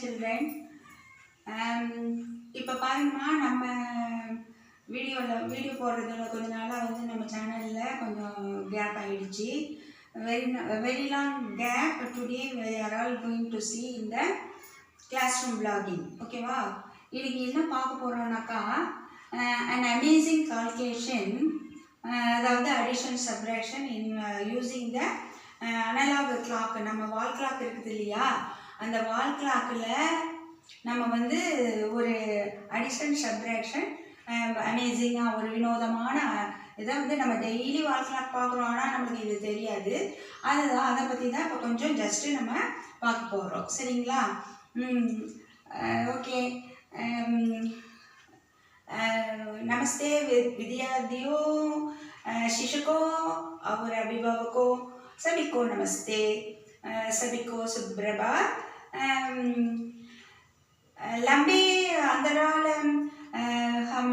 children. இப்போ பாருங்கம்மா நம்ம வீடியோ போடுறதுல கொஞ்ச நாளாக வந்து நம்ம சேனலில் கொஞ்சம் கேப் ஆகிடுச்சு. very long gap. Today we are all going to see in the classroom vlogging. ஓகேவா? இன்னைக்கு என்ன பார்க்க போகிறோம்னாக்கா an amazing calculation, அதாவது addition subtraction in using the analog clock. நம்ம வால் கிளாக் இருக்குது இல்லையா, அந்த வால் கிளாக்கில் நம்ம வந்து ஒரு அடிஷன் சப்ட்ராக்ஷன் அமேசிங்காக ஒரு வினோதமான இதை வந்து நம்ம டெய்லி வால் கிளாக் பார்க்குறோம், ஆனால் நம்மளுக்கு இது தெரியாது. அதை பற்றி தான் இப்போ கொஞ்சம் ஜஸ்ட்டு நம்ம பார்க்க போகிறோம். சரிங்களா? ஓகே. नमस्ते विद्यार्थियों, शिक्षकों और अभिभावकों, सभी को नमस्ते, सभी को सुप्रभात. लंबे अंतराल हम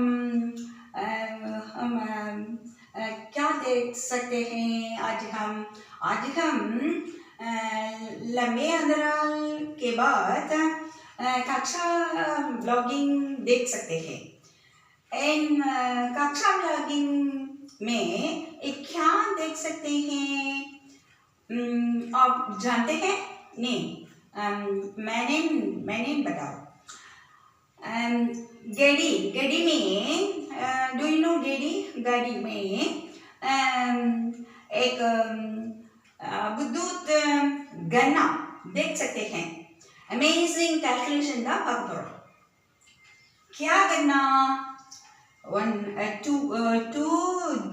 क्या देख सकते हैं? आज हम लंबे अंतराल के बाद कक्षा ब्लॉगिंग देख सकते हैं. इन कक्षा ब्लॉगिंग में क्या देख सकते हैं आप जानते हैं? नहीं, मैंने बताओ. गड़ी में डू यू नो गड़ी में एक विद्युत गणना देख सकते हैं. अमेजिंग कैलकुलेशन का पावर. क्या करना? 2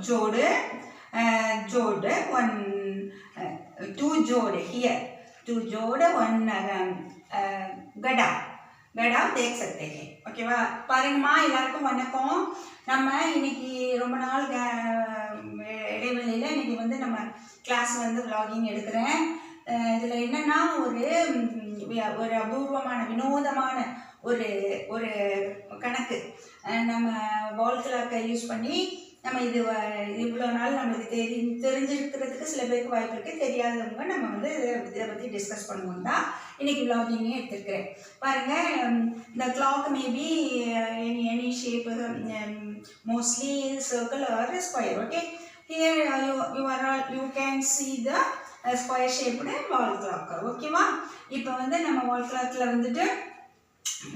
जोड़ 1 गड़ा देख सकते हैं. ஓகேவா? பாருங்கம்மா, எல்லாருக்கும் வணக்கம். நம்ம இன்னைக்கு ரொம்ப நாள் இடைவெளியில் இன்னைக்கு வந்து நம்ம கிளாஸ் வந்து vlogging எடுக்கிறேன். இதில் என்னென்னா ஒரு அபூர்வமான வினோதமான ஒரு கணக்கு நம்ம வால் கிளாக்கை யூஸ் பண்ணி நம்ம இவ்வளோ நாள் நம்மளுக்கு தெரிஞ்சிருக்கிறதுக்கு சில பேருக்கு வாய்ப்பு இருக்குது. தெரியாதவங்க நம்ம வந்து இதை பற்றி டிஸ்கஸ் பண்ணுவோம் தான் இன்றைக்கி vlogging எடுத்துருக்கிறேன். பாருங்கள், இந்த clock maybe any shape, mostly circle or square. Okay, here you can see the square shaped wall clock. ஓகேவா? இப்போ வந்து நம்ம வால் கிளாக்கில் வந்துட்டு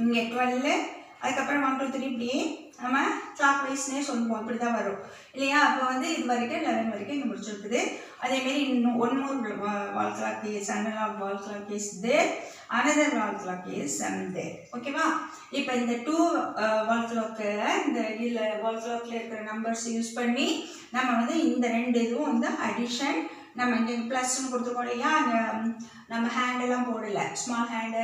இங்கே 12, அதுக்கப்புறம் 1 2 3 இப்படியே நம்ம கிளாக் வைஸ்னே சொல்லுவோம். இப்படி தான் வரும் இல்லையா? அப்போ வந்து இது வரைக்கும் 11 வரைக்கும் இங்கே முடிச்சிருக்குது. அதேமாரி இன்னும் 1 more wall clock is, analogue wall clock is there, another wall clock is there. ஓகேவா? இப்போ இந்த 2 வால் கிளாக்கில் இந்த இதில் வால் கிளாக்கில் இருக்கிற நம்பர்ஸ் யூஸ் பண்ணி நம்ம வந்து இந்த 2 இதுவும் வந்து அடிஷன். நம்ம இங்கே ப்ளஸ்ன்னு கொடுத்துருக்கோம் இல்லையா, அங்கே நம்ம ஹேண்டெல்லாம் போடலை, ஸ்மால் ஹேண்டு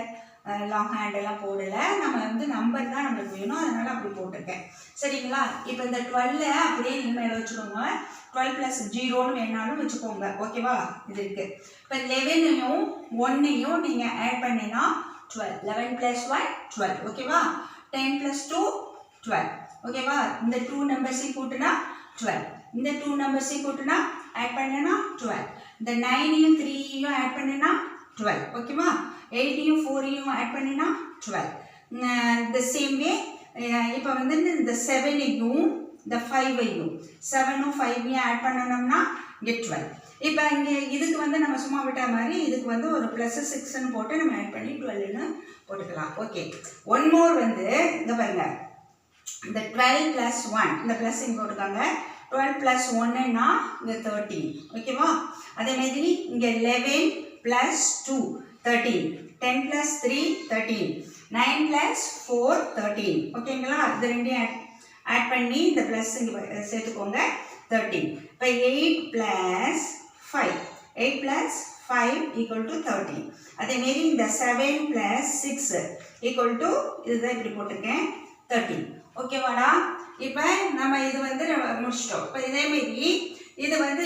லாங் ஹேண்டெல்லாம் போடலை. நம்ம வந்து நம்பர் தான் நம்மளுக்கு வேணும், அதனால் அப்படி போட்டிருக்கேன். சரிங்களா? இப்போ இந்த 12 அப்படியே நீங்கள் மேலே வச்சுக்கோங்க. 12 + 0ன்னு வேணாலும் வச்சுக்கோங்க. ஓகேவா? இது இருக்குது. இப்போ 11ஐயும் 1ஐயும் நீங்கள் ஆட் பண்ணினா 12. 11 + 1 12. ஓகேவா? 10 + 2 12. ஓகேவா? இந்த 2 நம்பர்ஸையும் கூட்டினா 12. இந்த 2 நம்பர்ஸையும் கூட்டினா ஆட் பண்ணினா 12. இந்த 9ஐயும் 3ஐயும் ஆட் பண்ணினா 12. ஓகேவா? 8ஐயும் 4ஐயும் ஆட் பண்ணினா 12. the same way இப்போ வந்து இந்த 7ஐயும் இந்த 5ஐயும் 7ம் 5ஐயும் ஆட் பண்ணணும்னா இங்கே 12. இப்போ இங்கே இதுக்கு வந்து நம்ம சும்மா விட்ட மாதிரி இதுக்கு வந்து ஒரு +6ன்னு போட்டு நம்ம ஆட் பண்ணி 12ன்னு போட்டுக்கலாம். ஓகே, ஒன் மோர் வந்து இந்த பாருங்க, இந்த 12 + 1 இந்த ப்ளஸ் இங்கே போட்டுக்காங்க. 12 + 1ன்னா இங்கே 13. ஓகேவா? அதே மாதிரி இங்கே 11 + 2 13, 10 + 3 13, 9 + 4 13. ஓகேங்களா? இது ரெண்டையும் ஆட் பண்ணி இந்த ப்ளஸ் இங்கே சேர்த்துக்கோங்க, 13. இப்போ 8 + 5 = 13. அதேமாரி இந்த 7 + 6 = இதுதான் இப்படி போட்டிருக்கேன், 13. ஓகேவாடா? இப்போ நம்ம இது வந்து முடிச்சிட்டோம். இப்போ இதேமாரி இது வந்து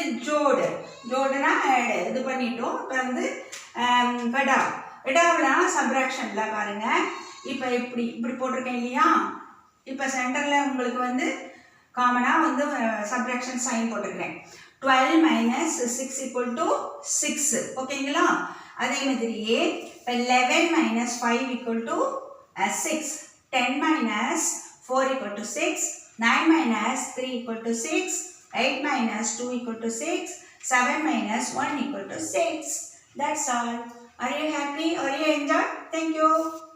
ஜோடுனா ஆடு இது பண்ணிட்டோம். இப்போ வந்து விடாவில் சப்ராக்ஷனில் பாருங்கள். இப்போ இப்படி போட்டிருக்கேன் இல்லையா? இப்போ சென்டரில் உங்களுக்கு வந்து காமனாக வந்து சப்ராக்ஷன் சைன் போட்டிருக்கிறேன். 12 - 6 = 6. ஓகேங்களா? அதே மாதிரியே 11 minus 5 equal to 6. 10 minus 4 equal to 6. 9 minus 3 equal to 6. 8 minus 2 equal to 6. 7 minus 1 equal to 6. That's all. Are you happy? Are you enjoyed? Thank you.